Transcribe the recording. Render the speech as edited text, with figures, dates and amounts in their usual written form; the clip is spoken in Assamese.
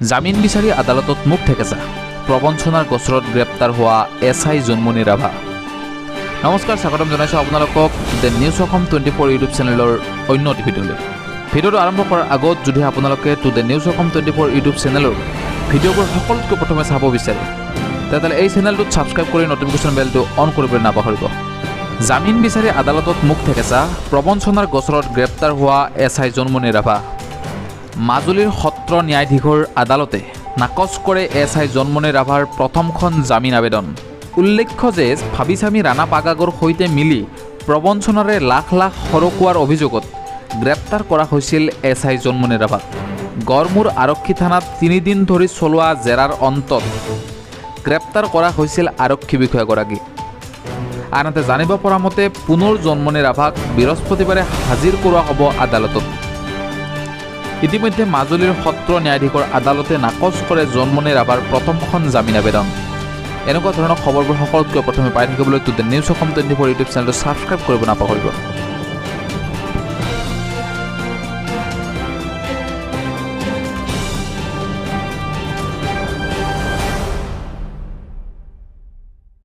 জামিন বিচাৰি আদালতত মুখ ঠেকেচা, প্ৰবঞ্চনাৰ গোচৰত গ্ৰেপ্তাৰ হোৱা SI জোনমণি ৰাভা। নমস্কাৰ, স্বাগতম জনাইছোঁ আপোনালোকক দ্য নিউজ অসম 24 ইউটিউব চেনেলৰ অন্য এটি ভিডিঅ'লৈ। ভিডিঅ'টো আৰম্ভ কৰাৰ আগত যদি আপোনালোকে দ্য নিউজ অসম 24 ইউটিউব চেনেলৰ ভিডিঅ'বোৰ সকলোতকৈ প্ৰথমে চাব বিচাৰে, তেতিয়াহ'লে এই চেনেলটোত ছাবস্ক্ৰাইব কৰি নটিফিকেশ্যন বেলটো অন কৰিবলৈ নাপাহৰিব। জামিন বিচাৰি আদালতত মুখ ঠেকেচা, প্ৰবঞ্চনাৰ গোচৰত গ্ৰেপ্তাৰ হোৱা SI জোনমণি ৰাভা। মাজুলীৰ সত্ৰ ন্যায়াধীশৰ আদালতে নাকচ কৰে SI জোনমণি ৰাভাৰ প্ৰথমখন জামিন আবেদন। উল্লেখ্য যে ভাবিচামি ৰাণা পাগাগৰ সৈতে মিলি প্ৰবঞ্চনাৰে লাখ লাখ সৰকুৱাৰ অভিযোগত গ্ৰেপ্তাৰ কৰা হৈছিল SI জোনমণি ৰাভাক। গড়মূৰ আৰক্ষী থানাত 3 দিন ধৰি চলোৱা জেৰাৰ অন্তত গ্ৰেপ্তাৰ কৰা হৈছিল আৰক্ষী বিষয়াগৰাকী। আনহাতে জানিব পৰা মতে পুনৰ জোনমণি ৰাভাক বৃহস্পতিবাৰে হাজিৰ কৰোৱা হ'ব আদালতত। ইতিমধ্যে মাজুলীৰ সত্ৰ ন্যায়াধীশৰ আদালতে নাকচ কৰে জোনমণি ৰাভাৰ প্ৰথমখন জামিন আবেদন। এনেকুৱা ধৰণৰ খবৰবোৰ সকলোতকৈ প্ৰথমে পাই থাকিবলৈ দ্য নিউজ অসম 24 ইউটিউব চেনেলটো ছাবস্ক্ৰাইব কৰিব নাপাহৰিব।